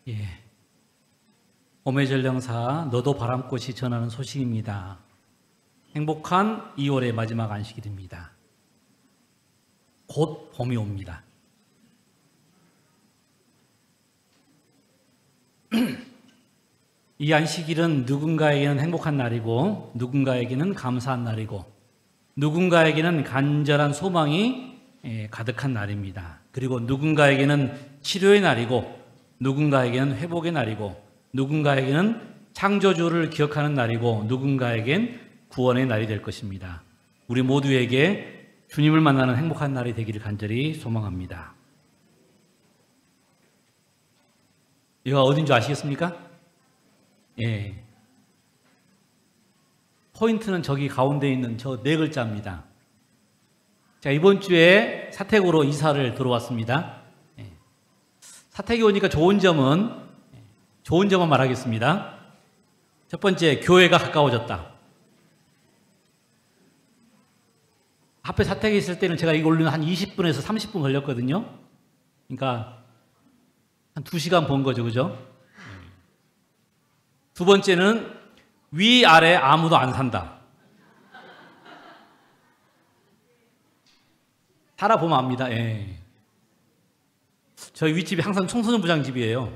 예, 봄의 전령사 너도 바람꽃이 전하는 소식입니다. 행복한 2월의 마지막 안식이 됩니다. 곧 봄이 옵니다. 이 안식일은 누군가에게는 행복한 날이고 누군가에게는 감사한 날이고 누군가에게는 간절한 소망이 가득한 날입니다. 그리고 누군가에게는 치료의 날이고 누군가에게는 회복의 날이고 누군가에게는 창조주를 기억하는 날이고 누군가에겐 구원의 날이 될 것입니다. 우리 모두에게 주님을 만나는 행복한 날이 되기를 간절히 소망합니다. 이거 어딘 줄 아시겠습니까? 예. 포인트는 저기 가운데 있는 저 네 글자입니다. 자, 이번 주에 사택으로 이사를 들어왔습니다. 예. 사택에 오니까 좋은 점은 말하겠습니다. 첫 번째, 교회가 가까워졌다. 앞에 사택에 있을 때는 제가 이거 올리는 한 20분에서 30분 걸렸거든요. 그러니까 한 2시간 본 거죠, 그죠? 두 번째는 위아래 아무도 안 산다. 살아보면 압니다. 예. 저희 윗집이 항상 청소년 부장 집이에요.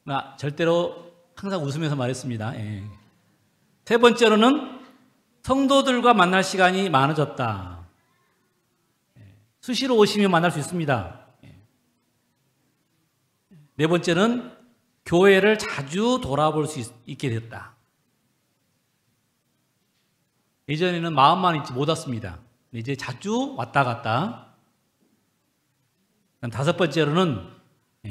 나 절대로 항상 웃으면서 말했습니다. 예. 세 번째로는 성도들과 만날 시간이 많아졌다. 수시로 오시면 만날 수 있습니다. 네 번째는 교회를 자주 돌아볼 수 있게 됐다. 예전에는 마음만 있지 못 왔습니다. 이제 자주 왔다 갔다. 다섯 번째로는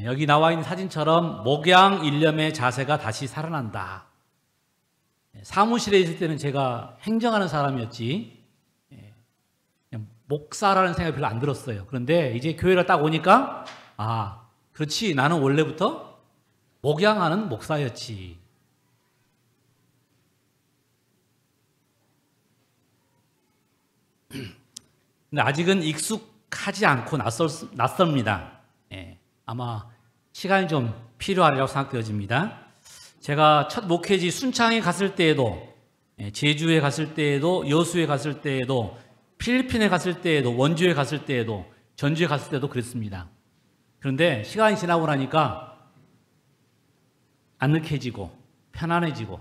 여기 나와 있는 사진처럼 목양 일념의 자세가 다시 살아난다. 사무실에 있을 때는 제가 행정하는 사람이었지 그냥 목사라는 생각이 별로 안 들었어요. 그런데 이제 교회를 딱 오니까 그렇지, 나는 원래부터 목양하는 목사였지. 근데 아직은 익숙하지 않고 낯섭니다. 예, 아마 시간이 좀 필요하리라고 생각되어집니다. 제가 첫 목회지 순창에 갔을 때에도, 제주에 갔을 때에도, 여수에 갔을 때에도, 필리핀에 갔을 때에도, 원주에 갔을 때에도, 전주에 갔을 때도 그랬습니다. 그런데 시간이 지나고 나니까 아늑해지고 편안해지고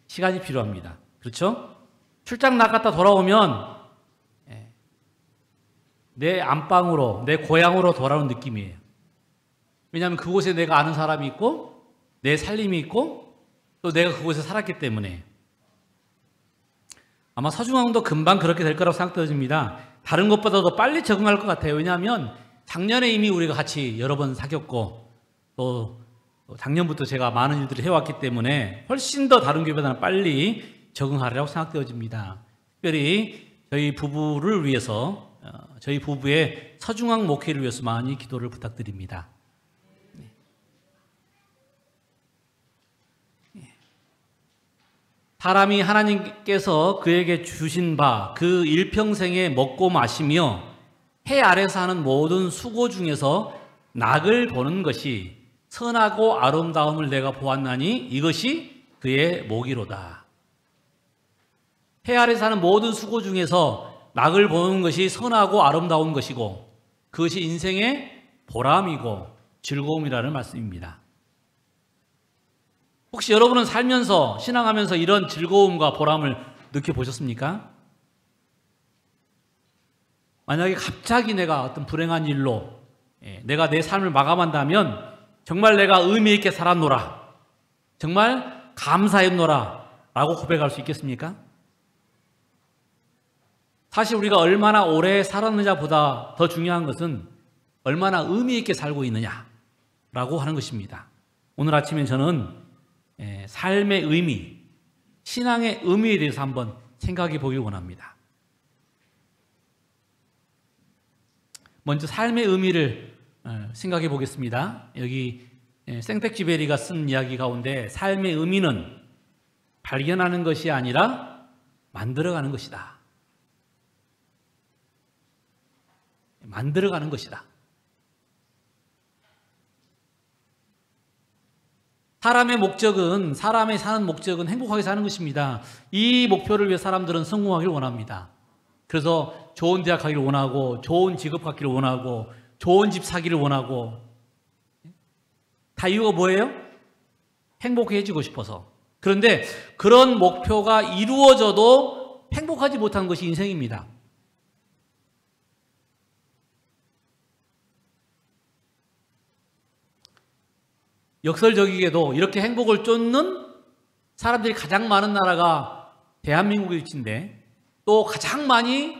시간이 필요합니다. 그렇죠? 출장 나갔다 돌아오면 내 안방으로, 내 고향으로 돌아오는 느낌이에요. 왜냐하면 그곳에 내가 아는 사람이 있고 내 살림이 있고 또 내가 그곳에 살았기 때문에. 아마 서중앙도 금방 그렇게 될 거라고 생각됩니다. 다른 것보다도 빨리 적응할 것 같아요. 왜냐하면 작년에 이미 우리가 같이 여러 번 사귀었고 또 작년부터 제가 많은 일들을 해왔기 때문에 훨씬 더 다른 교회보다는 빨리 적응하리라고 생각되어집니다. 특별히 저희 부부를 위해서, 저희 부부의 서중앙 목회를 위해서 많이 기도를 부탁드립니다. 사람이 하나님께서 그에게 주신 바 그 일평생에 먹고 마시며 해 아래서 하는 모든 수고 중에서 낙을 보는 것이 선하고 아름다움을 내가 보았나니 이것이 그의 목이로다. 해 아래서 하는 모든 수고 중에서 낙을 보는 것이 선하고 아름다운 것이고 그것이 인생의 보람이고 즐거움이라는 말씀입니다. 혹시 여러분은 살면서, 신앙하면서 이런 즐거움과 보람을 느껴보셨습니까? 만약에 갑자기 내가 어떤 불행한 일로 내가 내 삶을 마감한다면 정말 내가 의미 있게 살았노라, 정말 감사했노라 라고 고백할 수 있겠습니까? 사실 우리가 얼마나 오래 살았느냐보다 더 중요한 것은 얼마나 의미 있게 살고 있느냐라고 하는 것입니다. 오늘 아침에 저는 삶의 의미, 신앙의 의미에 대해서 한번 생각해 보길 원합니다. 먼저 삶의 의미를 생각해 보겠습니다. 여기 생텍쥐베리가 쓴 이야기 가운데 삶의 의미는 발견하는 것이 아니라 만들어가는 것이다. 만들어가는 것이다. 사람의 사는 목적은 행복하게 사는 것입니다. 이 목표를 위해 사람들은 성공하기를 원합니다. 그래서 좋은 대학 가기를 원하고, 좋은 직업 갖기를 원하고, 좋은 집 사기를 원하고, 다 이유가 뭐예요? 행복해지고 싶어서. 그런데 그런 목표가 이루어져도 행복하지 못한 것이 인생입니다. 역설적이게도 이렇게 행복을 쫓는 사람들이 가장 많은 나라가 대한민국의 위치인데, 또 가장 많이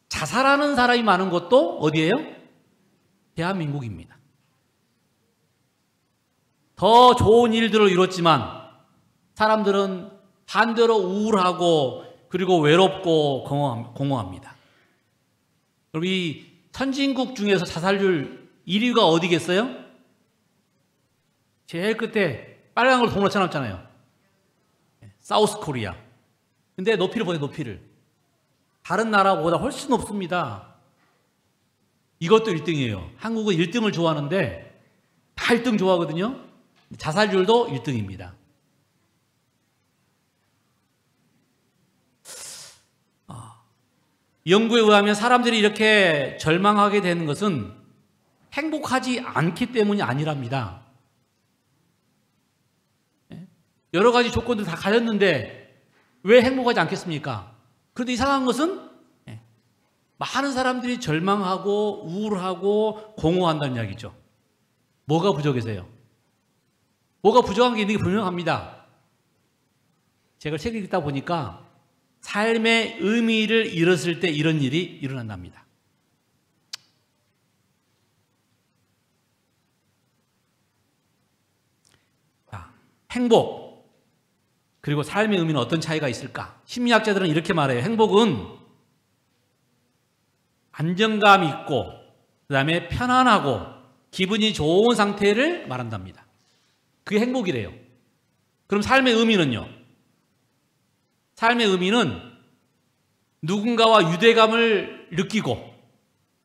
자살하는 사람이 많은 것도 어디예요? 대한민국입니다. 더 좋은 일들을 이뤘지만 사람들은 반대로 우울하고 그리고 외롭고 공허합니다. 그럼 이 선진국 중에서 자살률 1위가 어디겠어요? 제일 끝에 빨간 걸로 동그랗게 쳐놨잖아요. 사우스 코리아. 근데 높이를 보세요, 높이를. 다른 나라보다 훨씬 높습니다. 이것도 1등이에요. 한국은 1등을 좋아하는데 다 1등 좋아하거든요. 자살률도 1등입니다. 연구에 의하면 사람들이 이렇게 절망하게 되는 것은 행복하지 않기 때문이 아니랍니다. 여러 가지 조건들 다 가졌는데 왜 행복하지 않겠습니까? 그런데 이상한 것은 많은 사람들이 절망하고 우울하고 공허한다는 이야기죠. 뭐가 부족해서요? 뭐가 부족한 게 있는 게 분명합니다. 제가 책을 읽다 보니까 삶의 의미를 잃었을 때 이런 일이 일어난답니다. 자, 행복 그리고 삶의 의미는 어떤 차이가 있을까? 심리학자들은 이렇게 말해요. 행복은 안정감 있고 그 다음에 편안하고 기분이 좋은 상태를 말한답니다. 그게 행복이래요. 그럼 삶의 의미는요? 삶의 의미는 누군가와 유대감을 느끼고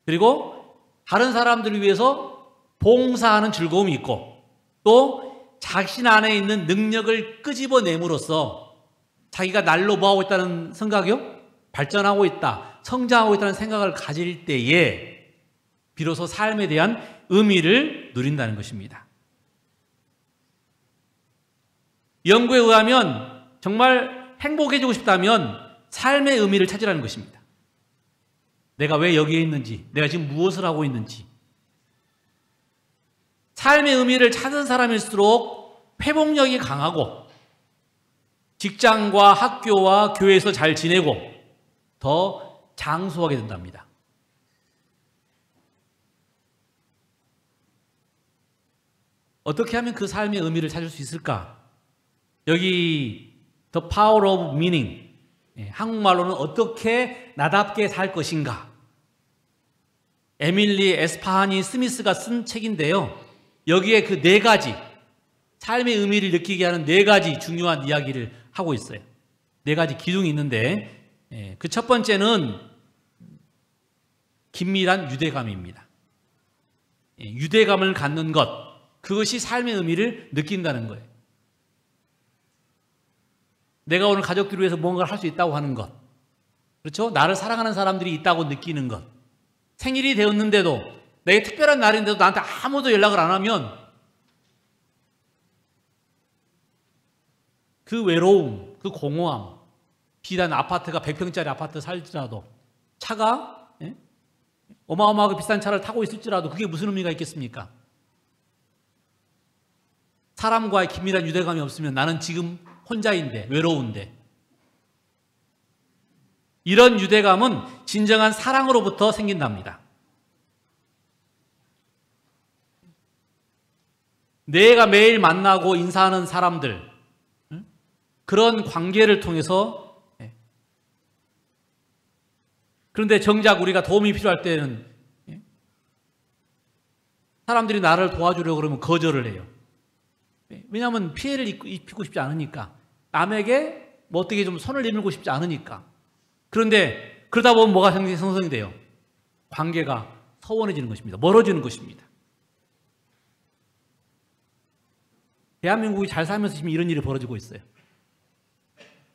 그리고 다른 사람들을 위해서 봉사하는 즐거움이 있고 또 자신 안에 있는 능력을 끄집어냄으로써 자기가 날로 뭐하고 있다는 생각이요? 발전하고 있다, 성장하고 있다는 생각을 가질 때에 비로소 삶에 대한 의미를 누린다는 것입니다. 연구에 의하면 정말 행복해지고 싶다면 삶의 의미를 찾으라는 것입니다. 내가 왜 여기에 있는지, 내가 지금 무엇을 하고 있는지. 삶의 의미를 찾은 사람일수록 회복력이 강하고 직장과 학교와 교회에서 잘 지내고 더 장수하게 된답니다. 어떻게 하면 그 삶의 의미를 찾을 수 있을까? 여기 The Power of Meaning, 한국말로는 어떻게 나답게 살 것인가? 에밀리 에스파하니 스미스가 쓴 책인데요. 여기에 그 4가지, 삶의 의미를 느끼게 하는 4가지 중요한 이야기를 하고 있어요. 4가지 기둥이 있는데 그 첫 번째는 긴밀한 유대감입니다. 유대감을 갖는 것, 그것이 삶의 의미를 느낀다는 거예요. 내가 오늘 가족들을 위해서 뭔가를 할 수 있다고 하는 것, 그렇죠? 나를 사랑하는 사람들이 있다고 느끼는 것, 생일이 되었는데도 내게 특별한 날인데도 나한테 아무도 연락을 안 하면 그 외로움, 그 공허함, 비단 아파트가 100평짜리 아파트 살지라도 차가 어마어마하게 비싼 차를 타고 있을지라도 그게 무슨 의미가 있겠습니까? 사람과의 긴밀한 유대감이 없으면 나는 지금 혼자인데, 외로운데. 이런 유대감은 진정한 사랑으로부터 생긴답니다. 내가 매일 만나고 인사하는 사람들, 그런 관계를 통해서. 그런데 정작 우리가 도움이 필요할 때는 사람들이 나를 도와주려고 그러면 거절을 해요. 왜냐하면 피해를 입히고 싶지 않으니까, 남에게 뭐 어떻게 좀 손을 내밀고 싶지 않으니까. 그런데 그러다 보면 뭐가 형성이 돼요? 관계가 서원해지는 것입니다. 멀어지는 것입니다. 대한민국이 잘 살면서 지금 이런 일이 벌어지고 있어요.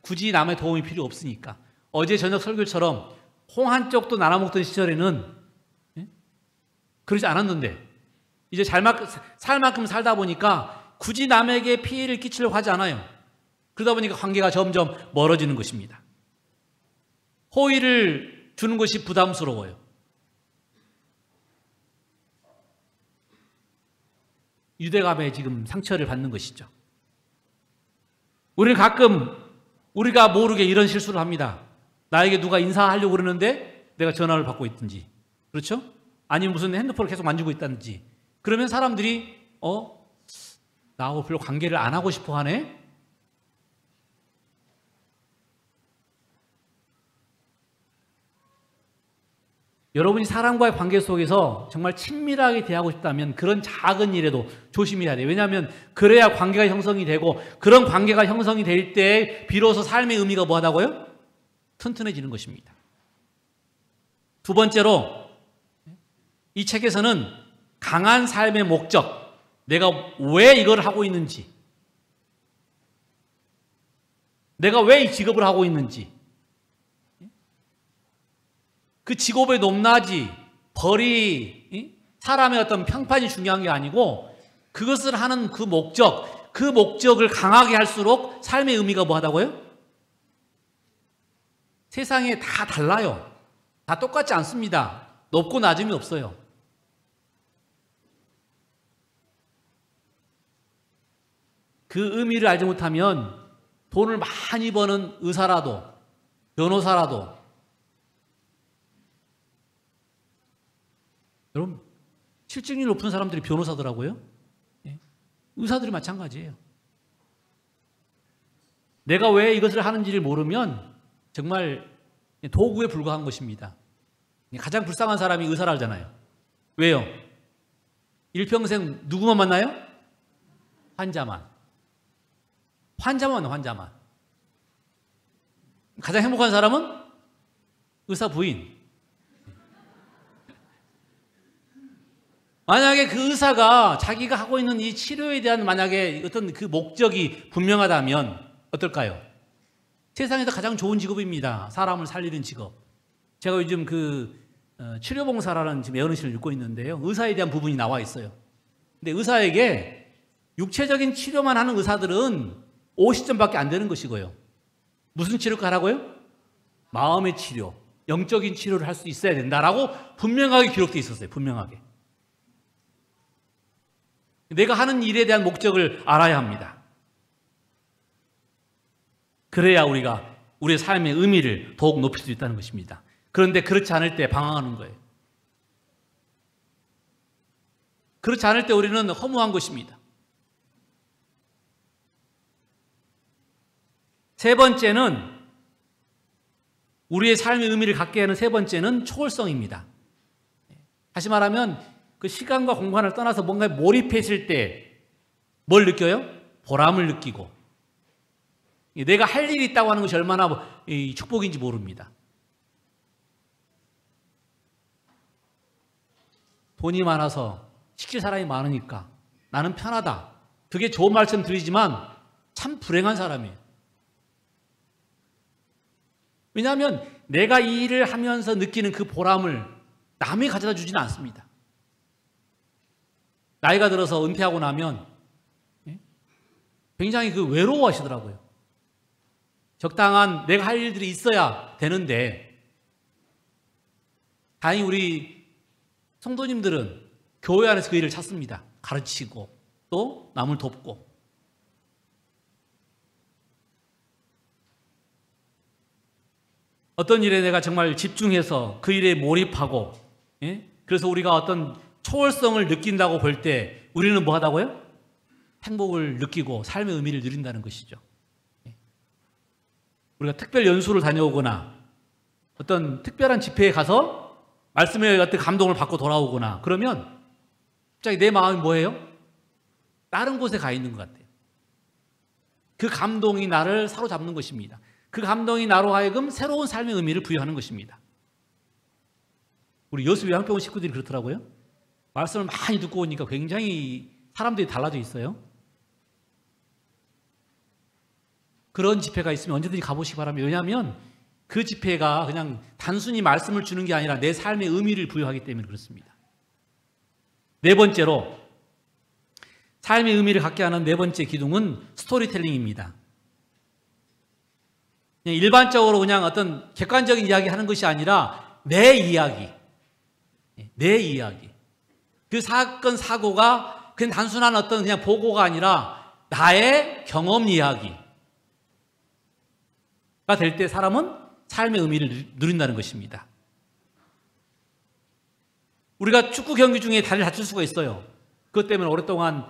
굳이 남의 도움이 필요 없으니까. 어제 저녁 설교처럼 홍 한 쪽도 나눠 먹던 시절에는 그러지 않았는데 이제 살 만큼 살다 보니까 굳이 남에게 피해를 끼치려고 하지 않아요. 그러다 보니까 관계가 점점 멀어지는 것입니다. 호의를 주는 것이 부담스러워요. 유대감에 지금 상처를 받는 것이죠. 우리는 가끔 우리가 모르게 이런 실수를 합니다. 나에게 누가 인사하려고 그러는데 내가 전화를 받고 있든지, 그렇죠? 아니면 무슨 핸드폰을 계속 만지고 있다든지, 그러면 사람들이 나하고 별로 관계를 안 하고 싶어 하네? 여러분이 사람과의 관계 속에서 정말 친밀하게 대하고 싶다면 그런 작은 일에도 조심해야 돼요. 왜냐하면 그래야 관계가 형성이 되고, 그런 관계가 형성이 될 때 비로소 삶의 의미가 뭐하다고요? 튼튼해지는 것입니다. 두 번째로, 이 책에서는 강한 삶의 목적, 내가 왜 이걸 하고 있는지, 내가 왜 이 직업을 하고 있는지, 그 직업의 높낮이, 벌이, 사람의 어떤 평판이 중요한 게 아니고 그것을 하는 그 목적, 그 목적을 강하게 할수록 삶의 의미가 뭐하다고요? 세상에 다 달라요. 다 똑같지 않습니다. 높고 낮음이 없어요. 그 의미를 알지 못하면 돈을 많이 버는 의사라도, 변호사라도, 여러분, 실직률이 높은 사람들이 변호사더라고요. 의사들이 마찬가지예요. 내가 왜 이것을 하는지를 모르면 정말 도구에 불과한 것입니다. 가장 불쌍한 사람이 의사라 하잖아요. 왜요? 일평생 누구만 만나요? 환자만. 환자만. 가장 행복한 사람은 의사 부인. 만약에 그 의사가 자기가 하고 있는 이 치료에 대한 만약에 어떤 그 목적이 분명하다면 어떨까요? 세상에서 가장 좋은 직업입니다. 사람을 살리는 직업. 제가 요즘 치료봉사라는 지금 예언의식을 읽고 있는데요. 의사에 대한 부분이 나와 있어요. 근데 의사에게 육체적인 치료만 하는 의사들은 50점밖에 안 되는 것이고요. 무슨 치료를 하라고요? 마음의 치료, 영적인 치료를 할 수 있어야 된다라고 분명하게 기록되어 있었어요. 분명하게. 내가 하는 일에 대한 목적을 알아야 합니다. 그래야 우리가 우리의 삶의 의미를 더욱 높일 수 있다는 것입니다. 그런데 그렇지 않을 때 방황하는 거예요. 그렇지 않을 때 우리는 허무한 것입니다. 세 번째는, 우리의 삶의 의미를 갖게 하는 세 번째는 초월성입니다. 다시 말하면 그 시간과 공간을 떠나서 뭔가에 몰입했을 때 뭘 느껴요? 보람을 느끼고, 내가 할 일이 있다고 하는 것이 얼마나 축복인지 모릅니다. 돈이 많아서 시킬 사람이 많으니까 나는 편하다. 그게 좋은 말씀 드리지만 참 불행한 사람이에요. 왜냐하면 내가 이 일을 하면서 느끼는 그 보람을 남이 가져다 주지는 않습니다. 나이가 들어서 은퇴하고 나면 굉장히 외로워하시더라고요. 적당한 내가 할 일들이 있어야 되는데, 다행히 우리 성도님들은 교회 안에서 그 일을 찾습니다. 가르치고 또 남을 돕고. 어떤 일에 내가 정말 집중해서 그 일에 몰입하고, 그래서 우리가 어떤 초월성을 느낀다고 볼 때 우리는 뭐 하다고요? 행복을 느끼고 삶의 의미를 누린다는 것이죠. 우리가 특별 연수를 다녀오거나 어떤 특별한 집회에 가서 말씀에 어떤 감동을 받고 돌아오거나 그러면 갑자기 내 마음이 뭐예요? 다른 곳에 가 있는 것 같아요. 그 감동이 나를 사로잡는 것입니다. 그 감동이 나로 하여금 새로운 삶의 의미를 부여하는 것입니다. 우리 여수 요양병원 식구들이 그렇더라고요. 말씀을 많이 듣고 오니까 굉장히 사람들이 달라져 있어요. 그런 집회가 있으면 언제든지 가보시기 바랍니다. 왜냐하면 그 집회가 그냥 단순히 말씀을 주는 게 아니라 내 삶의 의미를 부여하기 때문에 그렇습니다. 네 번째로 삶의 의미를 갖게 하는 네 번째 기둥은 스토리텔링입니다. 일반적으로 그냥 어떤 객관적인 이야기 하는 것이 아니라 내 이야기, 내 이야기. 그 사건, 사고가 그냥 단순한 어떤 그냥 보고가 아니라 나의 경험 이야기가 될 때 사람은 삶의 의미를 누린다는 것입니다. 우리가 축구 경기 중에 다리를 다칠 수가 있어요. 그것 때문에 오랫동안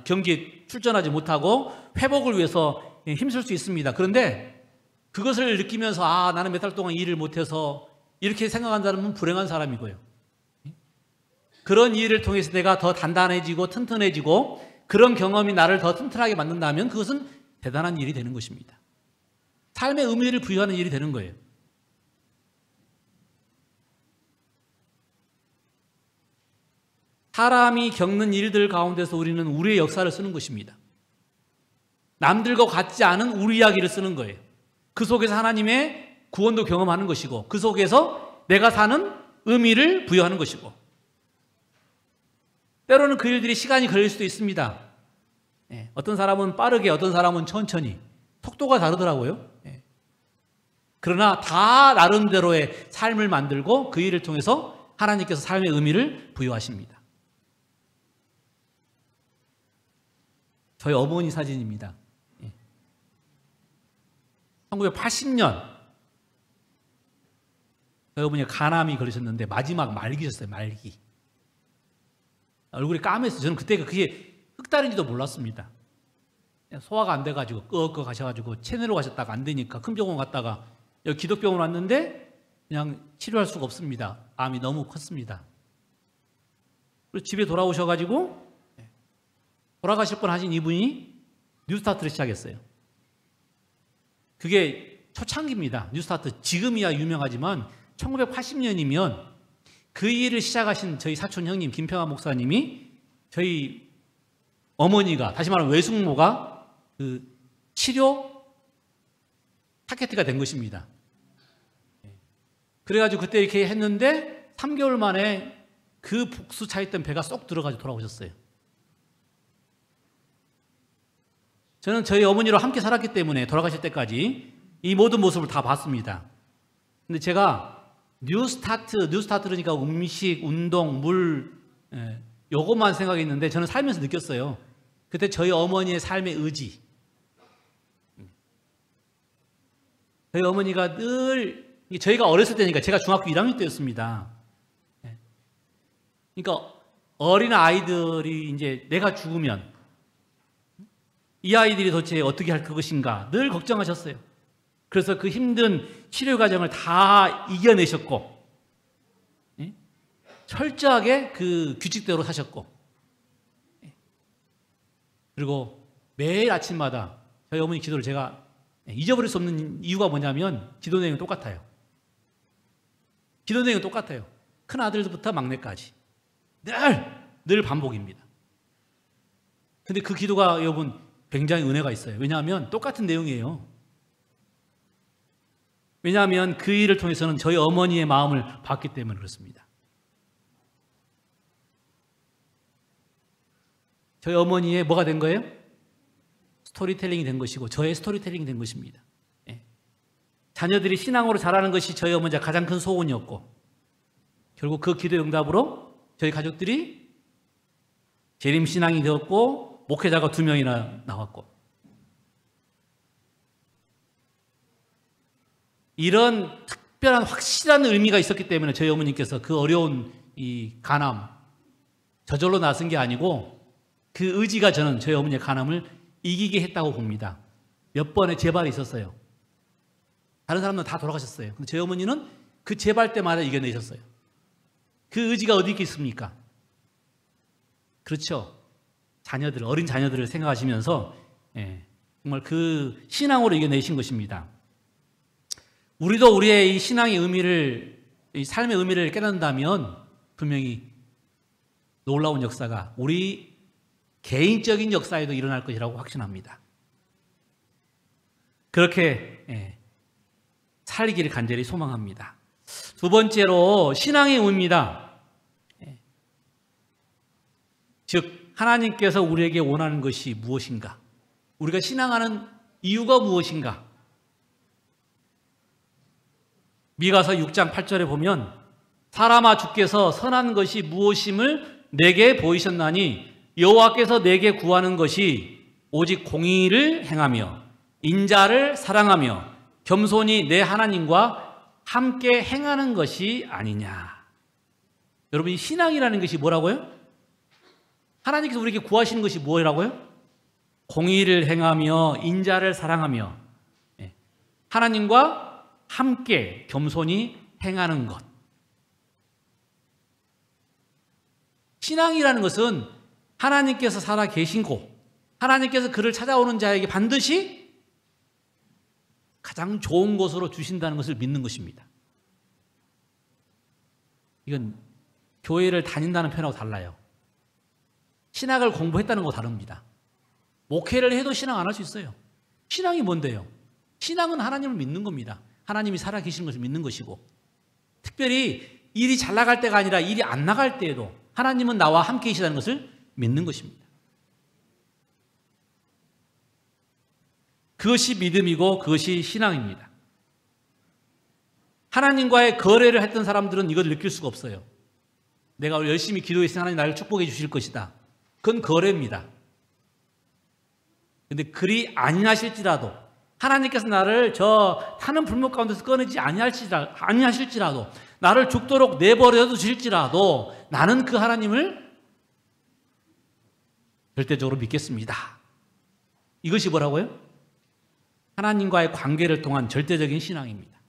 경기에 출전하지 못하고 회복을 위해서 힘쓸 수 있습니다. 그런데 그것을 느끼면서 나는 몇 달 동안 일을 못해서 이렇게 생각한 사람은 불행한 사람이고요. 그런 일을 통해서 내가 더 단단해지고 튼튼해지고 그런 경험이 나를 더 튼튼하게 만든다면 그것은 대단한 일이 되는 것입니다. 삶의 의미를 부여하는 일이 되는 거예요. 사람이 겪는 일들 가운데서 우리는 우리의 역사를 쓰는 것입니다. 남들과 같지 않은 우리 이야기를 쓰는 거예요. 그 속에서 하나님의 구원도 경험하는 것이고 그 속에서 내가 사는 의미를 부여하는 것이고 때로는 그 일들이 시간이 걸릴 수도 있습니다. 어떤 사람은 빠르게 어떤 사람은 천천히 속도가 다르더라고요. 그러나 다 나름대로의 삶을 만들고 그 일을 통해서 하나님께서 삶의 의미를 부여하십니다. 저희 어머니 사진입니다. 1980년 저희 어머니가 간암이 걸리셨는데 마지막 말기셨어요. 말기. 얼굴이 까맸어요. 저는 그때 그게 흑달인지도 몰랐습니다. 소화가 안 돼가지고 끄어 가셔가지고 체내로 가셨다가 안 되니까 큰 병원 갔다가 여기 기독병원 왔는데 그냥 치료할 수가 없습니다. 암이 너무 컸습니다. 그래서 집에 돌아오셔가지고 돌아가실 뻔하신 이분이 뉴스타트를 시작했어요. 그게 초창기입니다. 뉴스타트 지금이야 유명하지만 1980년이면 그 일을 시작하신 저희 사촌 형님 김평환 목사님이 저희 어머니가 다시 말하면 외숙모가 그 치료 타겟가 된 것입니다. 그래가지고 그때 이렇게 했는데 3개월 만에 그 복수 차있던 배가 쏙 들어가지고 돌아오셨어요. 저는 저희 어머니로 함께 살았기 때문에 돌아가실 때까지 이 모든 모습을 다 봤습니다. 근데 제가 뉴스타트 그러니까 음식, 운동, 물 요것만 생각했는데 저는 살면서 느꼈어요. 그때 저희 어머니의 삶의 의지. 저희 어머니가 늘 저희가 어렸을 때니까 제가 중학교 1학년 때였습니다. 그러니까 어린 아이들이 이제 내가 죽으면 이 아이들이 도대체 어떻게 할 것인가 늘 걱정하셨어요. 그래서 그 힘든 치료 과정을 다 이겨내셨고 철저하게 그 규칙대로 사셨고 그리고 매일 아침마다 저희 어머니 기도를 제가 잊어버릴 수 없는 이유가 뭐냐면 기도 내용은 똑같아요. 기도 내용은 똑같아요. 큰 아들부터 막내까지 늘 반복입니다. 근데 그 기도가 여러분 굉장히 은혜가 있어요. 왜냐하면 똑같은 내용이에요. 왜냐하면 그 일을 통해서는 저희 어머니의 마음을 봤기 때문에 그렇습니다. 저희 어머니의 뭐가 된 거예요? 스토리텔링이 된 것이고 저의 스토리텔링이 된 것입니다. 자녀들이 신앙으로 자라는 것이 저희 어머니의 가장 큰 소원이었고 결국 그 기도 응답으로 저희 가족들이 재림신앙이 되었고 목회자가 2명이나 나왔고 이런 특별한 확실한 의미가 있었기 때문에 저희 어머니께서 그 어려운 이 간암 저절로 나선 게 아니고 그 의지가 저는 저희 어머니의 간암을 이기게 했다고 봅니다. 몇 번의 재발이 있었어요. 다른 사람들은 다 돌아가셨어요. 근데 저희 어머니는 그 재발 때마다 이겨내셨어요. 그 의지가 어디 있습니까? 그렇죠. 자녀들, 어린 자녀들을 생각하시면서 정말 그 신앙으로 이겨내신 것입니다. 우리도 우리의 이 신앙의 의미를 이 삶의 의미를 깨닫는다면 분명히 놀라운 역사가 우리 개인적인 역사에도 일어날 것이라고 확신합니다. 그렇게 살기를 간절히 소망합니다. 두 번째로 신앙의 의미입니다. 즉 하나님께서 우리에게 원하는 것이 무엇인가? 우리가 신앙하는 이유가 무엇인가? 미가서 6장 8절에 보면 사람아 주께서 선한 것이 무엇임을 내게 보이셨나니 여호와께서 내게 구하는 것이 오직 공의를 행하며 인자를 사랑하며 겸손히 내 하나님과 함께 행하는 것이 아니냐. 여러분, 이 신앙이라는 것이 뭐라고요? 하나님께서 우리에게 구하시는 것이 뭐라고요? 공의를 행하며 인자를 사랑하며 하나님과 함께 겸손히 행하는 것. 신앙이라는 것은 하나님께서 살아 계시고 하나님께서 그를 찾아오는 자에게 반드시 가장 좋은 것으로 주신다는 것을 믿는 것입니다. 이건 교회를 다닌다는 표현하고 달라요. 신학을 공부했다는 거 다릅니다. 목회를 해도 신앙 안 할 수 있어요. 신앙이 뭔데요? 신앙은 하나님을 믿는 겁니다. 하나님이 살아 계시는 것을 믿는 것이고, 특별히 일이 잘 나갈 때가 아니라 일이 안 나갈 때에도 하나님은 나와 함께 계시다는 것을 믿는 것입니다. 그것이 믿음이고 그것이 신앙입니다. 하나님과의 거래를 했던 사람들은 이걸 느낄 수가 없어요. 내가 열심히 기도했으니 하나님 나를 축복해 주실 것이다. 그건 거래입니다. 그런데 그리 아니하실지라도, 하나님께서 나를 저 타는 불목 가운데서 꺼내지 아니하실지라도, 나를 죽도록 내버려 두실지라도 나는 그 하나님을 절대적으로 믿겠습니다. 이것이 뭐라고요? 하나님과의 관계를 통한 절대적인 신앙입니다.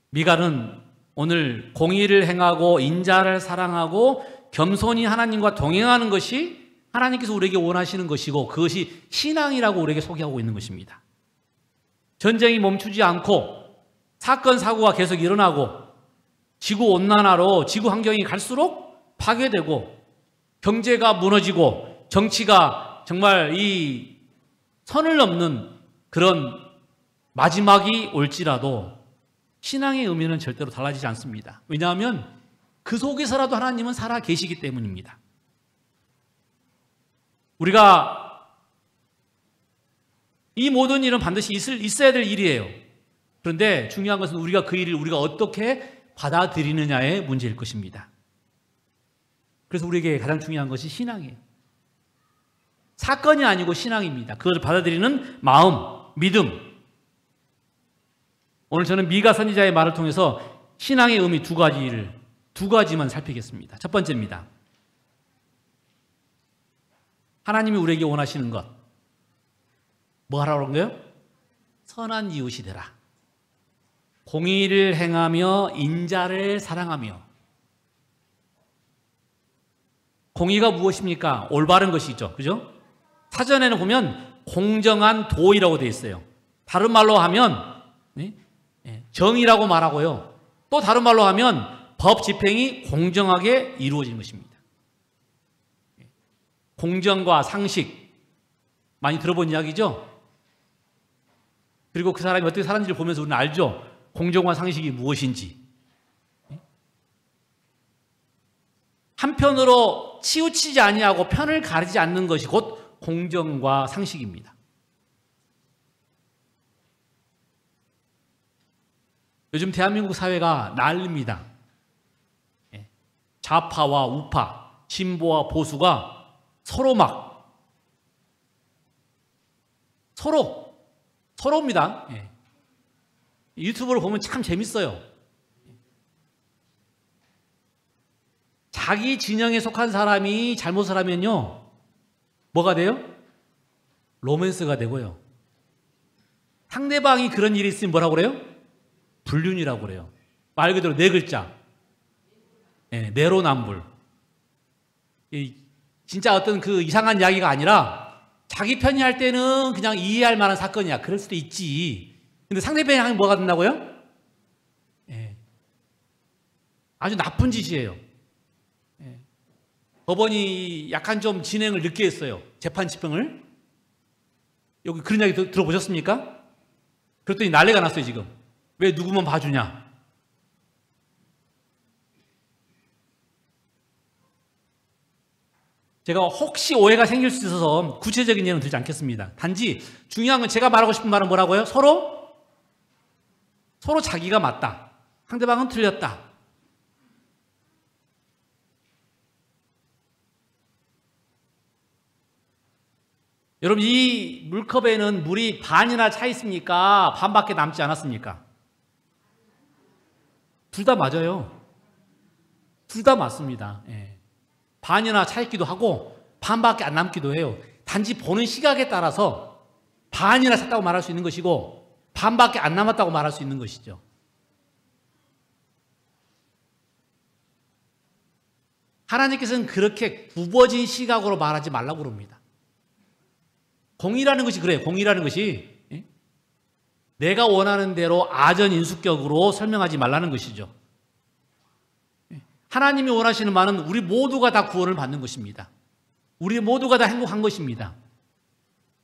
미가는 오늘 공의를 행하고 인자를 사랑하고 겸손히 하나님과 동행하는 것이 하나님께서 우리에게 원하시는 것이고 그것이 신앙이라고 우리에게 소개하고 있는 것입니다. 전쟁이 멈추지 않고 사건 사고가 계속 일어나고 지구온난화로 지구 환경이 갈수록 파괴되고 경제가 무너지고 정치가 정말 이 선을 넘는 그런 마지막이 올지라도 신앙의 의미는 절대로 달라지지 않습니다. 왜냐하면 그 속에서라도 하나님은 살아 계시기 때문입니다. 우리가 이 모든 일은 반드시 있어야 될 일이에요. 그런데 중요한 것은 우리가 그 일을 우리가 어떻게 받아들이느냐의 문제일 것입니다. 그래서 우리에게 가장 중요한 것이 신앙이에요. 사건이 아니고 신앙입니다. 그것을 받아들이는 마음, 믿음. 오늘 저는 미가 선지자의 말을 통해서 신앙의 의미 두 가지만 살피겠습니다. 첫 번째입니다. 하나님이 우리에게 원하시는 것. 뭐 하라고 그런 거예요? 선한 이웃이 되라. 공의를 행하며 인자를 사랑하며. 공의가 무엇입니까? 올바른 것이죠. 그죠? 사전에는 보면 공정한 도의라고 되어 있어요. 다른 말로 하면 정의라고 말하고요. 또 다른 말로 하면 법 집행이 공정하게 이루어지는 것입니다. 공정과 상식 많이 들어본 이야기죠? 그리고 그 사람이 어떻게 사는지를 보면서 우리는 알죠? 공정과 상식이 무엇인지. 한편으로 치우치지 아니하고 편을 가리지 않는 것이 곧 공정과 상식입니다. 요즘 대한민국 사회가 난립니다. 좌파와 우파, 진보와 보수가 서로입니다. 유튜브를 보면 참 재밌어요. 자기 진영에 속한 사람이 잘못을 하면요, 뭐가 돼요? 로맨스가 되고요. 상대방이 그런 일이 있으면 뭐라고 그래요? 불륜이라고 그래요. 말 그대로 네 글자. 내로남불. 진짜 어떤 그 이상한 이야기가 아니라 자기 편이 할 때는 그냥 이해할 만한 사건이야. 그럴 수도 있지. 근데 상대편이 하면 뭐가 된다고요? 예. 아주 나쁜 짓이에요. 예. 법원이 약간 좀 진행을 늦게 했어요. 재판 집행을. 여기 그런 이야기 들어보셨습니까? 그랬더니 난리가 났어요, 지금. 왜 누구만 봐주냐? 제가 혹시 오해가 생길 수 있어서 구체적인 예는 드리지 않겠습니다. 단지 중요한 건 제가 말하고 싶은 말은 뭐라고요? 서로 자기가 맞다. 상대방은 틀렸다. 여러분, 이 물컵에는 물이 반이나 차 있습니까? 반밖에 남지 않았습니까? 둘 다 맞아요. 둘 다 맞습니다. 예. 반이나 차 있기도 하고 반밖에 안 남기도 해요. 단지 보는 시각에 따라서 반이나 찼다고 말할 수 있는 것이고 반밖에 안 남았다고 말할 수 있는 것이죠. 하나님께서는 그렇게 굽어진 시각으로 말하지 말라고 그럽니다. 공의라는 것이 그래요. 공의라는 것이 내가 원하는 대로 아전인수격으로 설명하지 말라는 것이죠. 하나님이 원하시는 바는 우리 모두가 다 구원을 받는 것입니다. 우리 모두가 다 행복한 것입니다.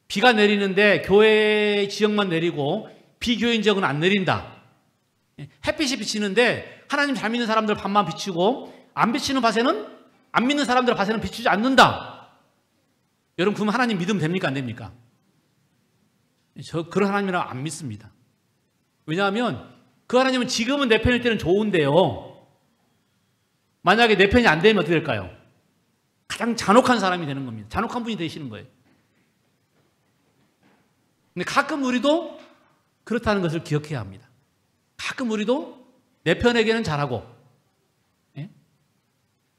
비가 내리는데 교회 지역만 내리고 비교인 지역은 안 내린다. 햇빛이 비치는데 하나님 잘 믿는 사람들 반만 비추고 안 비치는 밭에는, 안 믿는 사람들 밭에는 비추지 않는다. 여러분, 그럼 하나님 믿으면 됩니까? 안 됩니까? 저 그런 하나님이라 안 믿습니다. 왜냐하면 그 하나님은 지금은 내 편일 때는 좋은데요, 만약에 내 편이 안 되면 어떻게 될까요? 가장 잔혹한 사람이 되는 겁니다. 잔혹한 분이 되시는 거예요. 근데 가끔 우리도 그렇다는 것을 기억해야 합니다. 가끔 우리도 내 편에게는 잘하고, 예?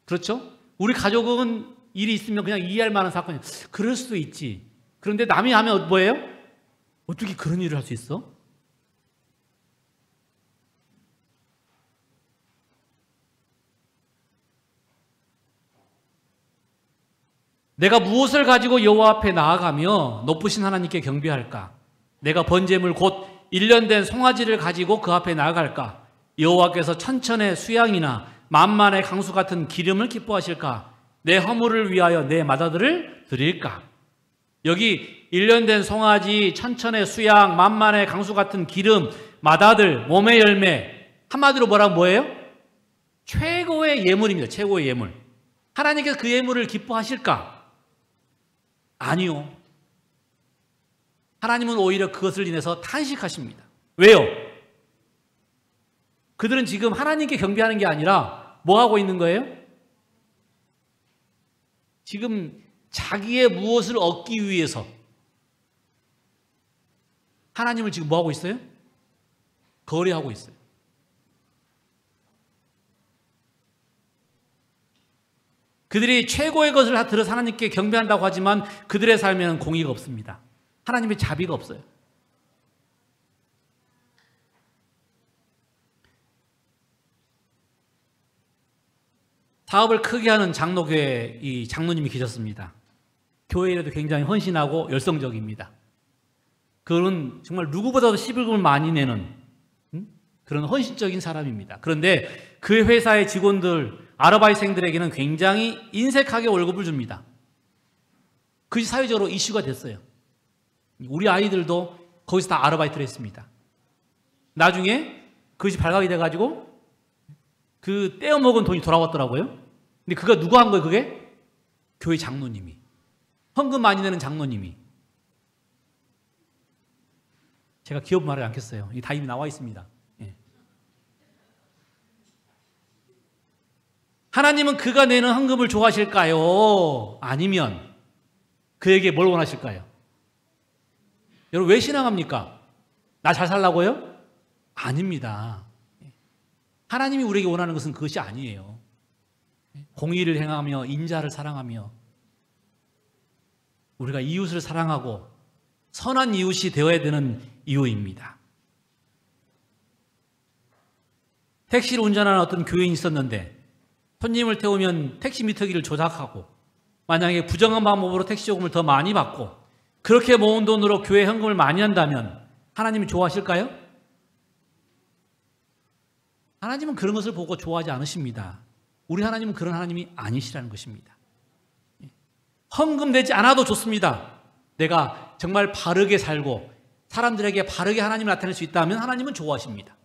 그렇죠? 우리 가족은 일이 있으면 그냥 이해할 만한 사건이, 그럴 수도 있지. 그런데 남이 하면 뭐예요? 어떻게 그런 일을 할 수 있어? 내가 무엇을 가지고 여호와 앞에 나아가며 높으신 하나님께 경배할까? 내가 번제물 곧 1년 된 송아지를 가지고 그 앞에 나아갈까? 여호와께서 천천의 수양이나 만만의 강수 같은 기름을 기뻐하실까? 내 허물을 위하여 내 맏아들을 드릴까? 여기 1년 된 송아지, 천천의 수양, 만만의 강수 같은 기름, 맏아들, 몸의 열매, 한마디로 뭐예요? 최고의 예물입니다. 최고의 예물. 하나님께서 그 예물을 기뻐하실까? 아니요. 하나님은 오히려 그것을 인해서 탄식하십니다. 왜요? 그들은 지금 하나님께 경배하는 게 아니라 뭐 하고 있는 거예요? 지금 자기의 무엇을 얻기 위해서 하나님을 지금 뭐 하고 있어요? 거래하고 있어요. 그들이 최고의 것을 다 들어서 하나님께 경배한다고 하지만 그들의 삶에는 공의가 없습니다. 하나님의 자비가 없어요. 사업을 크게 하는 장로교회 이 장로님이 계셨습니다. 교회에도 굉장히 헌신하고 열성적입니다. 그는 정말 누구보다도 11금을 많이 내는 그런 헌신적인 사람입니다. 그런데 그 회사의 직원들, 아르바이트생들에게는 굉장히 인색하게 월급을 줍니다. 그것이 사회적으로 이슈가 됐어요. 우리 아이들도 거기서 다 아르바이트를 했습니다. 나중에 그것이 발각이 돼가지고 그 떼어먹은 돈이 돌아왔더라고요. 근데 그거 누가 한 거예요, 그게? 교회 장로님이. 헌금 많이 내는 장로님이. 제가 기업 말을 않겠어요. 이게 다 이미 나와 있습니다. 예. 하나님은 그가 내는 헌금을 좋아하실까요? 아니면 그에게 뭘 원하실까요? 여러분, 왜 신앙합니까? 나 잘 살라고요? 아닙니다. 하나님이 우리에게 원하는 것은 그것이 아니에요. 공의를 행하며 인자를 사랑하며 우리가 이웃을 사랑하고 선한 이웃이 되어야 되는 이유입니다. 택시를 운전하는 어떤 교인이 있었는데 손님을 태우면 택시 미터기를 조작하고 만약에 부정한 방법으로 택시 요금을 더 많이 받고 그렇게 모은 돈으로 교회 헌금을 많이 한다면 하나님이 좋아하실까요? 하나님은 그런 것을 보고 좋아하지 않으십니다. 우리 하나님은 그런 하나님이 아니시라는 것입니다. 헌금 내지 않아도 좋습니다. 내가 정말 바르게 살고 사람들에게 바르게 하나님을 나타낼 수 있다면 하나님은 좋아하십니다.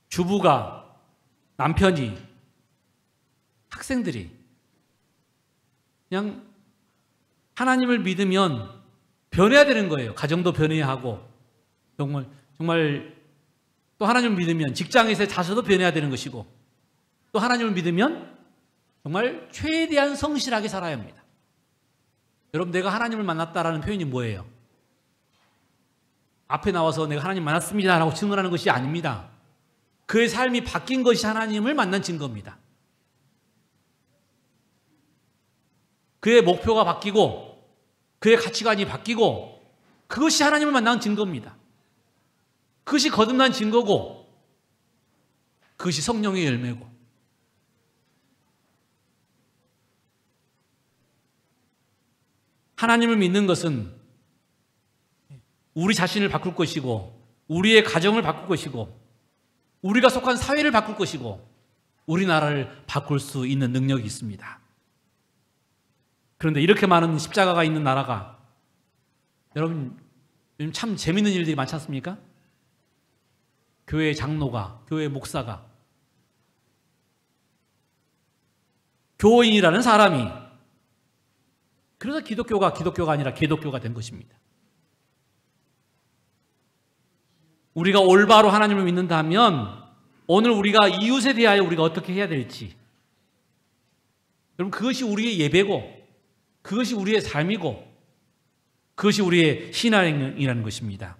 주부가, 남편이, 학생들이 그냥 하나님을 믿으면 변해야 되는 거예요. 가정도 변해야 하고 정말 또 하나님을 믿으면 직장에서의 자세도 변해야 되는 것이고 또 하나님을 믿으면 정말 최대한 성실하게 살아야 합니다. 여러분, 내가 하나님을 만났다라는 표현이 뭐예요? 앞에 나와서 내가 하나님 만났습니다 라고 증언하는 것이 아닙니다. 그의 삶이 바뀐 것이 하나님을 만난 증거입니다. 그의 목표가 바뀌고 그의 가치관이 바뀌고 그것이 하나님을 만난 증거입니다. 그것이 거듭난 증거고 그것이 성령의 열매고 하나님을 믿는 것은 우리 자신을 바꿀 것이고 우리의 가정을 바꿀 것이고 우리가 속한 사회를 바꿀 것이고 우리나라를 바꿀 수 있는 능력이 있습니다. 그런데 이렇게 많은 십자가가 있는 나라가 여러분 요즘 참 재밌는 일들이 많지 않습니까? 교회 장로가, 교회 목사가, 교인이라는 사람이 그래서 기독교가 아니라 개독교가 된 것입니다. 우리가 올바로 하나님을 믿는다면 오늘 우리가 이웃에 대하여 우리가 어떻게 해야 될지 여러분 그것이 우리의 예배고 그것이 우리의 삶이고 그것이 우리의 신앙이라는 것입니다.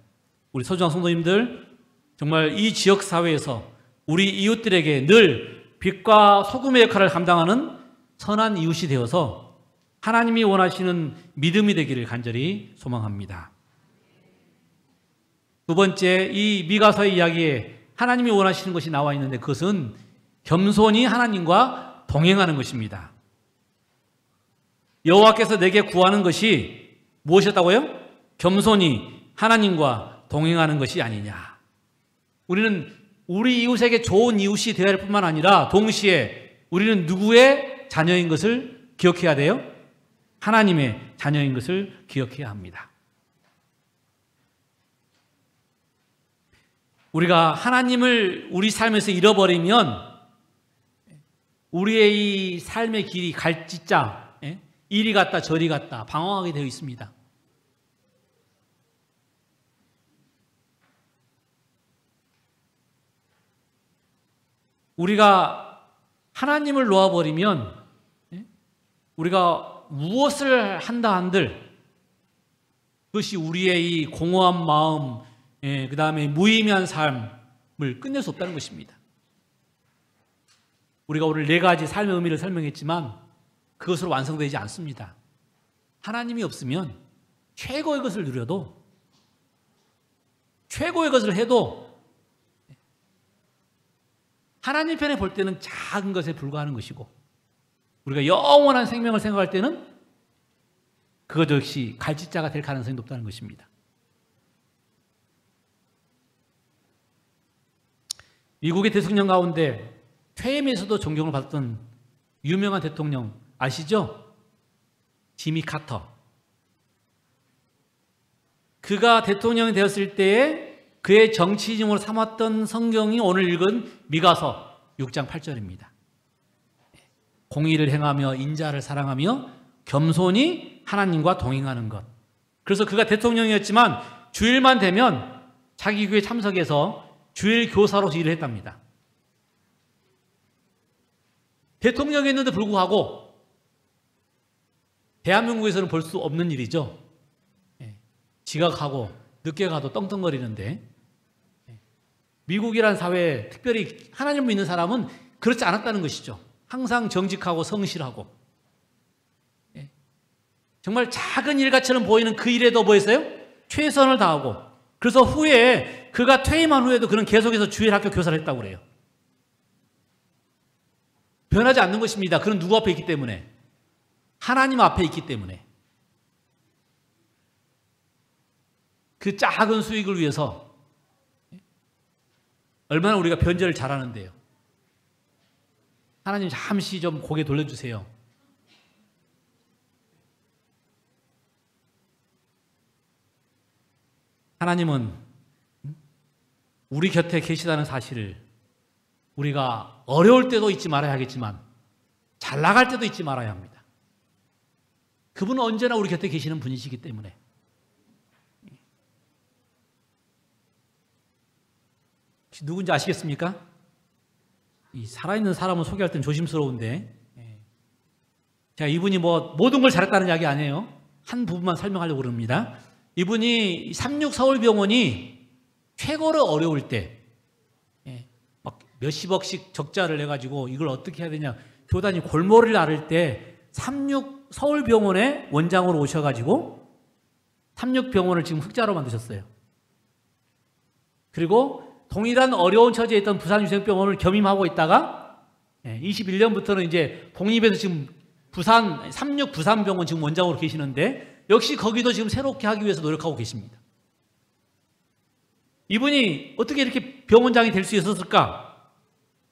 우리 소중한 성도님들 정말 이 지역사회에서 우리 이웃들에게 늘 빛과 소금의 역할을 감당하는 선한 이웃이 되어서 하나님이 원하시는 믿음이 되기를 간절히 소망합니다. 두 번째, 이 미가서의 이야기에 하나님이 원하시는 것이 나와 있는데 그것은 겸손히 하나님과 동행하는 것입니다. 여호와께서 내게 구하는 것이 무엇이었다고요? 겸손히 하나님과 동행하는 것이 아니냐. 우리는 우리 이웃에게 좋은 이웃이 되어야 할 뿐만 아니라 동시에 우리는 누구의 자녀인 것을 기억해야 돼요? 하나님의 자녀인 것을 기억해야 합니다. 우리가 하나님을 우리 삶에서 잃어버리면 우리의 이 삶의 길이 갈짓자, 이리 갔다 저리 갔다 방황하게 되어 있습니다. 우리가 하나님을 놓아버리면 우리가 무엇을 한다 한들 그것이 우리의 이 공허한 마음, 그 다음에 무의미한 삶을 끝낼 수 없다는 것입니다. 우리가 오늘 4가지 삶의 의미를 설명했지만 그것으로 완성되지 않습니다. 하나님이 없으면 최고의 것을 누려도 최고의 것을 해도 하나님 편에 볼 때는 작은 것에 불과하는 것이고 우리가 영원한 생명을 생각할 때는 그것 역시 갈짓자가 될 가능성이 높다는 것입니다. 미국의 대통령 가운데 퇴임에서도 존경을 받았던 유명한 대통령 아시죠? 지미 카터. 그가 대통령이 되었을 때에 그의 정치인으로 삼았던 성경이 오늘 읽은 미가서 6장 8절입니다. 공의를 행하며 인자를 사랑하며 겸손히 하나님과 동행하는 것. 그래서 그가 대통령이었지만 주일만 되면 자기 교회 참석해서 주일 교사로서 일을 했답니다. 대통령이었는데 불구하고 대한민국에서는 볼 수 없는 일이죠. 지각하고 늦게 가도 떵떵거리는데 미국이란 사회에 특별히 하나님을 믿는 사람은 그렇지 않았다는 것이죠. 항상 정직하고 성실하고 정말 작은 일같이는 보이는 그 일에도 뭐 했어요? 최선을 다하고 그래서 후에 그가 퇴임한 후에도 그는 계속해서 주일학교 교사를 했다고 그래요. 변하지 않는 것입니다. 그는 누구 앞에 있기 때문에? 하나님 앞에 있기 때문에. 그 작은 수익을 위해서 얼마나 우리가 변절을 잘하는데요. 하나님 잠시 좀 고개 돌려주세요. 하나님은 우리 곁에 계시다는 사실을 우리가 어려울 때도 잊지 말아야 하겠지만 잘 나갈 때도 잊지 말아야 합니다. 그분은 언제나 우리 곁에 계시는 분이시기 때문에. 혹시 누군지 아시겠습니까? 이 살아있는 사람을 소개할 땐 조심스러운데, 제가 이분이 뭐 모든 걸 잘했다는 이야기 아니에요. 한 부분만 설명하려고 그럽니다. 이분이 36서울병원이 최고로 어려울 때, 막 몇십억씩 적자를 내가지고 이걸 어떻게 해야 되냐, 교단이 골머리를 앓을 때 36서울병원에 원장으로 오셔가지고 36병원을 지금 흑자로 만드셨어요. 그리고 동일한 어려운 처지에 있던 부산위생병원을 겸임하고 있다가 21년부터는 이제 독립해서 지금 부산 36 부산병원 지금 원장으로 계시는데 역시 거기도 지금 새롭게 하기 위해서 노력하고 계십니다. 이분이 어떻게 이렇게 병원장이 될 수 있었을까?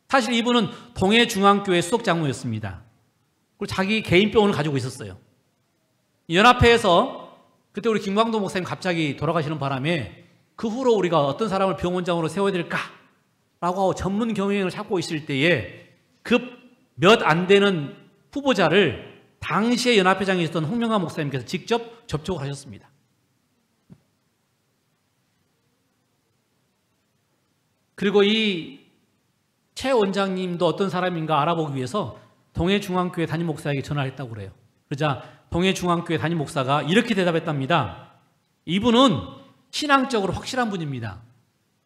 사실 이분은 동해중앙교회 수석장로였습니다. 그리고 자기 개인 병원을 가지고 있었어요. 연합회에서 그때 우리 김광도 목사님 갑자기 돌아가시는 바람에 그 후로 우리가 어떤 사람을 병원장으로 세워야 될까라고 하고 전문 경영을 찾고 있을 때에 그 몇 안 되는 후보자를 당시에 연합회장이 있었던 홍명하 목사님께서 직접 접촉을 하셨습니다. 그리고 이 최 원장님도 어떤 사람인가 알아보기 위해서 동해중앙교회 담임 목사에게 전화를 했다고 그래요. 그러자 동해중앙교회 담임 목사가 이렇게 대답했답니다. 이분은 신앙적으로 확실한 분입니다.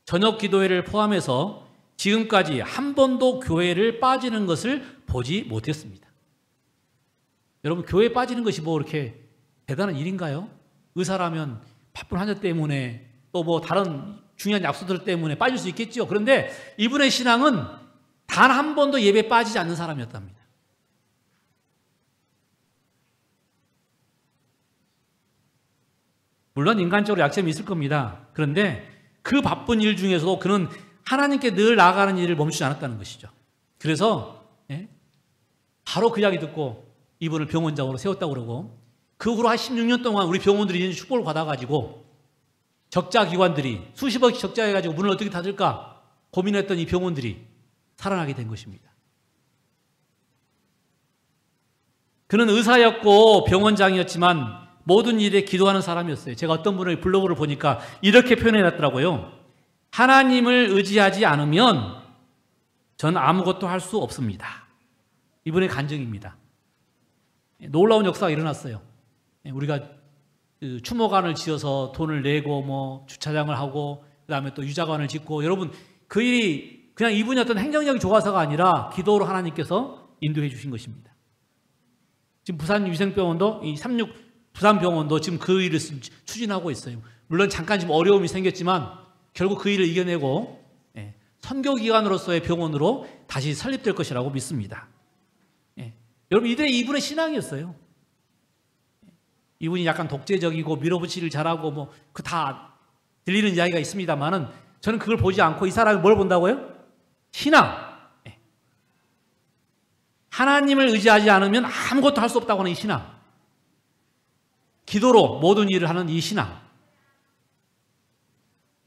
저녁 기도회를 포함해서 지금까지 한 번도 교회를 빠지는 것을 보지 못했습니다. 여러분, 교회에 빠지는 것이 뭐 그렇게 대단한 일인가요? 의사라면 바쁜 환자 때문에 또 뭐 다른 중요한 약속들 때문에 빠질 수 있겠죠. 그런데 이분의 신앙은 단 한 번도 예배에 빠지지 않는 사람이었답니다. 물론 인간적으로 약점이 있을 겁니다. 그런데 그 바쁜 일 중에서도 그는 하나님께 늘 나아가는 일을 멈추지 않았다는 것이죠. 그래서 바로 그 이야기 듣고 이분을 병원장으로 세웠다고 그러고 그 후로 한 16년 동안 우리 병원들이 축복을 받아가지고 적자 기관들이 수십억씩 적자해가지고 문을 어떻게 닫을까 고민했던 이 병원들이 살아나게 된 것입니다. 그는 의사였고 병원장이었지만 모든 일에 기도하는 사람이었어요. 제가 어떤 분의 블로그를 보니까 이렇게 표현해놨더라고요. 하나님을 의지하지 않으면 전 아무것도 할 수 없습니다. 이분의 간증입니다. 놀라운 역사가 일어났어요. 우리가 추모관을 지어서 돈을 내고 뭐 주차장을 하고 그다음에 또 유자관을 짓고 여러분 그 일이 그냥 이분이 어떤 행정력이 좋아서가 아니라 기도로 하나님께서 인도해 주신 것입니다. 지금 부산위생병원도 이 36 부산병원도 지금 그 일을 추진하고 있어요. 물론 잠깐 지금 어려움이 생겼지만 결국 그 일을 이겨내고 선교기관으로서의 병원으로 다시 설립될 것이라고 믿습니다. 여러분 이분의 신앙이었어요. 이분이 약간 독재적이고 밀어붙이기를 잘하고 뭐 그 다 들리는 이야기가 있습니다만은 저는 그걸 보지 않고 이 사람이 뭘 본다고요? 신앙. 하나님을 의지하지 않으면 아무것도 할 수 없다고 하는 이 신앙. 기도로 모든 일을 하는 이 신앙.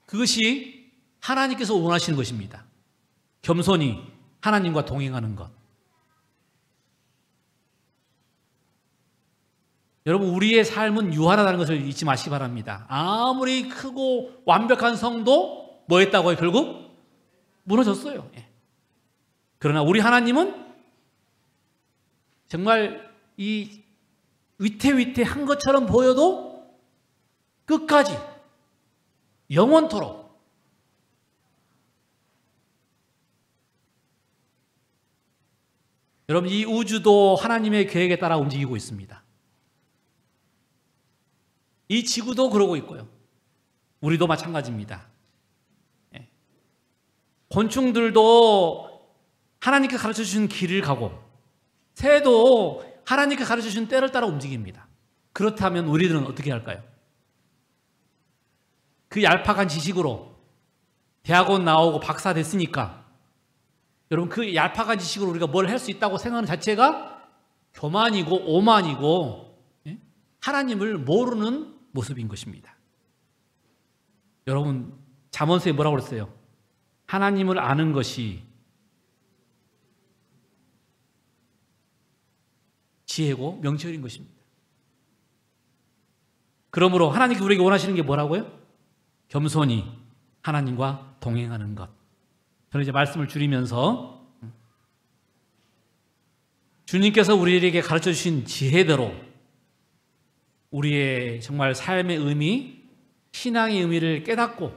그것이 하나님께서 원하시는 것입니다. 겸손히 하나님과 동행하는 것. 여러분 우리의 삶은 유한하다는 것을 잊지 마시기 바랍니다. 아무리 크고 완벽한 성도 뭐 했다고요? 결국 무너졌어요. 그러나 우리 하나님은 정말 이 위태위태한 것처럼 보여도 끝까지 영원토록 여러분 이 우주도 하나님의 계획에 따라 움직이고 있습니다. 이 지구도 그러고 있고요. 우리도 마찬가지입니다. 곤충들도 하나님께서 가르쳐 주신 길을 가고 새도 하나님께서 가르쳐 주신 때를 따라 움직입니다. 그렇다면 우리들은 어떻게 할까요? 그 얄팍한 지식으로 대학원 나오고 박사 됐으니까 여러분 그 얄팍한 지식으로 우리가 뭘 할 수 있다고 생각하는 자체가 교만이고 오만이고 하나님을 모르는 모습인 것입니다. 여러분 잠언서에 뭐라고 그랬어요? 하나님을 아는 것이 지혜고 명철인 것입니다. 그러므로 하나님께 우리에게 원하시는 게 뭐라고요? 겸손히 하나님과 동행하는 것. 저는 이제 말씀을 줄이면서 주님께서 우리에게 가르쳐 주신 지혜대로 우리의 정말 삶의 의미, 신앙의 의미를 깨닫고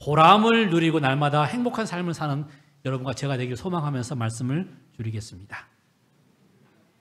보람을 누리고 날마다 행복한 삶을 사는 여러분과 제가 되길 소망하면서 말씀을 줄이겠습니다.